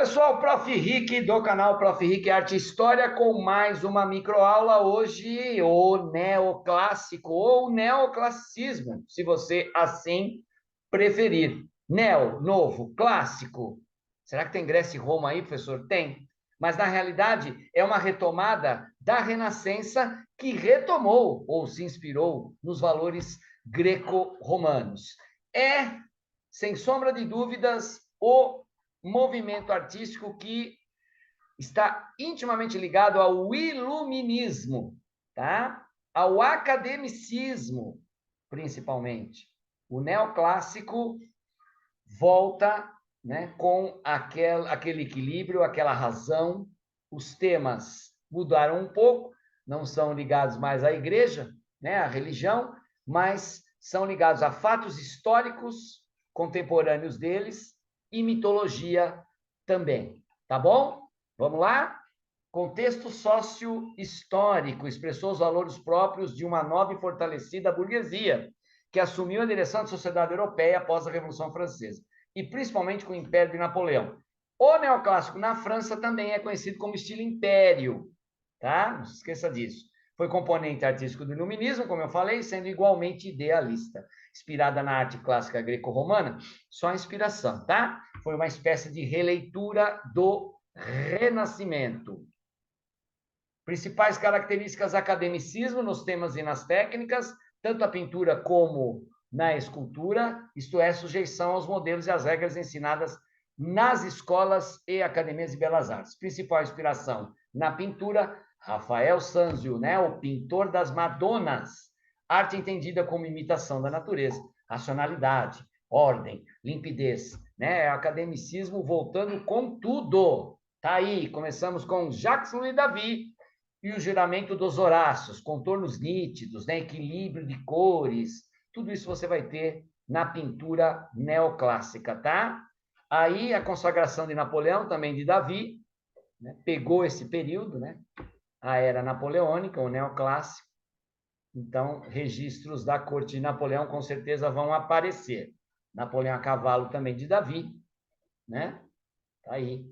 pessoal, Prof. Rick do canal Prof. Rick Arte e História com mais uma microaula hoje, o neoclássico ou neoclassicismo, se você assim preferir. Neo, novo, clássico. Será que tem Grécia e Roma aí, professor? Tem. Mas na realidade é uma retomada da Renascença que retomou ou se inspirou nos valores greco-romanos. É, sem sombra de dúvidas, o movimento artístico que está intimamente ligado ao iluminismo, tá? Ao academicismo, principalmente. O neoclássico volta, né, com aquele equilíbrio, aquela razão. Os temas mudaram um pouco, não são ligados mais à igreja, né, à religião, mas são ligados a fatos históricos contemporâneos deles e mitologia também, tá bom? Vamos lá? Contexto sócio-histórico expressou os valores próprios de uma nova e fortalecida burguesia, que assumiu a direção da sociedade europeia após a Revolução Francesa, e principalmente com o Império de Napoleão. O neoclássico na França também é conhecido como estilo império, tá? Não se esqueça disso. Foi componente artístico do iluminismo, como eu falei, sendo igualmente idealista. Inspirada na arte clássica greco-romana, só inspiração, tá? Foi uma espécie de releitura do Renascimento. Principais características academicismo nos temas e nas técnicas, tanto a pintura como na escultura, isto é, sujeição aos modelos e às regras ensinadas nas escolas e academias de belas artes. Principal inspiração na pintura, Rafael Sanzio, né, o pintor das Madonas, arte entendida como imitação da natureza, racionalidade, ordem, limpidez, né, academicismo voltando com tudo. Tá aí, começamos com Jacques Louis David, e o giramento dos Horácios, contornos nítidos, né, equilíbrio de cores, tudo isso você vai ter na pintura neoclássica, tá? Aí a consagração de Napoleão, também de Davi, né, pegou esse período, né, a era napoleônica, o neoclássico. Então, registros da corte de Napoleão com certeza vão aparecer. Napoleão a cavalo também de Davi, né? Tá aí.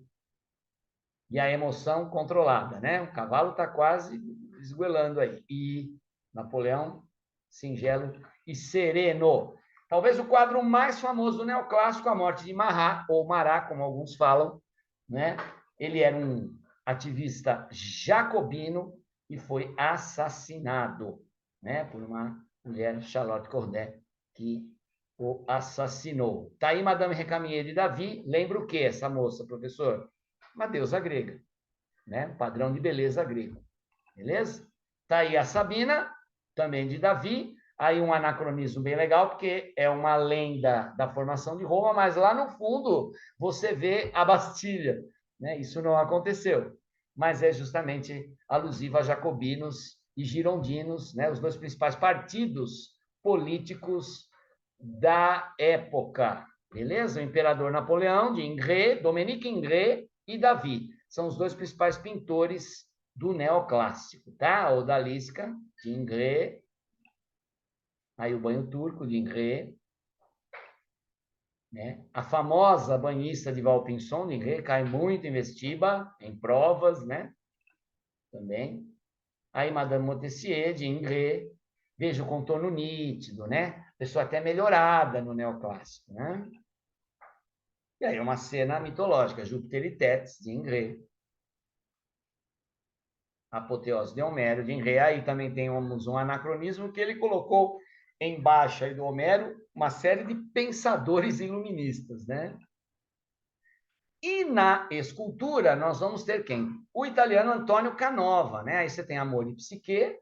E a emoção controlada, né? O cavalo está quase esguelando aí. E Napoleão, singelo e sereno. Talvez o quadro mais famoso do neoclássico, A Morte de Marat, ou Marat, como alguns falam, né? Ele era um ativista jacobino e foi assassinado, né? Por uma mulher, Charlotte Corday, que o assassinou. Tá aí Madame Recamier de Davi. Lembra o que essa moça, professor? Uma deusa grega, né? Padrão de beleza grego. Beleza? Tá aí a Sabina, também de Davi. Aí um anacronismo bem legal, porque é uma lenda da formação de Roma, mas lá no fundo você vê a Bastilha, né? Isso não aconteceu, mas é justamente alusivo a jacobinos e girondinos, né? Os dois principais partidos políticos da época. Beleza? O imperador Napoleão, de Ingres, Dominique Ingres, e Davi. São os dois principais pintores do neoclássico, tá? A Odalisca, de Ingres, aí o banho turco, de Ingres, né? A famosa banhista de Valpinson, de Ingres, cai muito em Vestiba, em provas, né? Também. Aí Madame Montessier, de Ingres, veja o contorno nítido, né? Pessoa até melhorada no neoclássico, né? E aí uma cena mitológica, Júpiter e Tétis, de Ingres. Apoteose de Homero, de Enrê. Aí também temos um anacronismo que ele colocou embaixo aí do Homero uma série de pensadores iluministas, né? E na escultura nós vamos ter quem? O italiano Antônio Canova, né? Aí você tem Amor e Psique,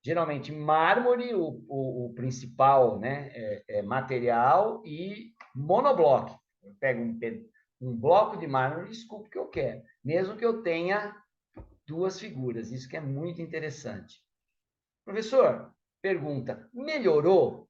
geralmente mármore, o principal, né, material, e monobloco. Eu pego um bloco de mármore e esculpo o que eu quero, mesmo que eu tenha duas figuras. Isso que é muito interessante. Professor, pergunta, melhorou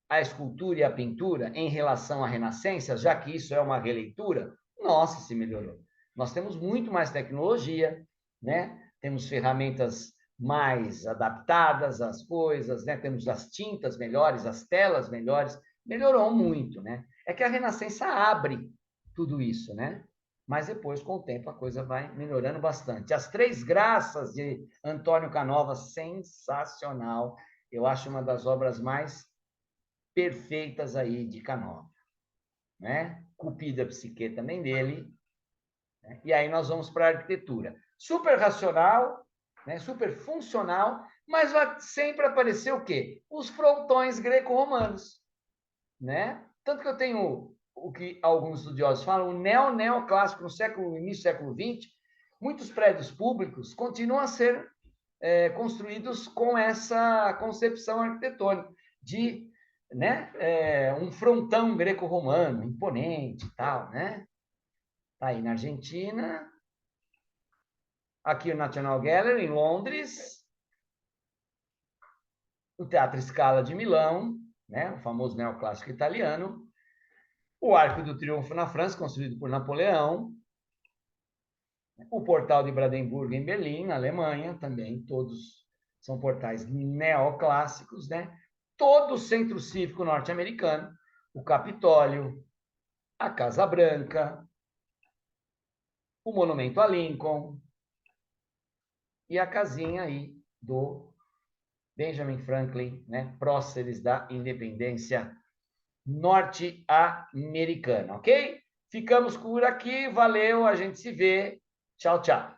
a escultura e a pintura em relação à Renascença, já que isso é uma releitura? Nossa, se melhorou. Nós temos muito mais tecnologia, né? Temos ferramentas mais adaptadas às coisas, né? Temos as tintas melhores, as telas melhores, melhorou muito, né? É que a Renascença abre tudo isso, né? mas depois, com o tempo, a coisa vai melhorando bastante. As Três Graças, de Antônio Canova, sensacional. Eu acho uma das obras mais perfeitas aí de Canova, né? Cupida Psique também dele, né? E aí nós vamos para a arquitetura. Super racional, né? Super funcional, mas vai sempre aparecer o quê? Os frontões greco-romanos, né? Tanto que eu tenho o que alguns estudiosos falam, o neoclássico no início do século XX, muitos prédios públicos continuam a ser construídos com essa concepção arquitetônica de, né, um frontão greco-romano imponente e tal, né? Tá aí na Argentina, aqui o National Gallery em Londres, o Teatro Scala de Milão, né, o famoso neoclássico italiano, o Arco do Triunfo na França, construído por Napoleão, o Portal de Brandenburgo em Berlim, na Alemanha, também todos são portais neoclássicos, né? Todo o centro cívico norte-americano, o Capitólio, a Casa Branca, o Monumento a Lincoln e a casinha aí do Benjamin Franklin, né? Próceres da independência norte-americana, ok? Ficamos por aqui, valeu, a gente se vê. Tchau, tchau.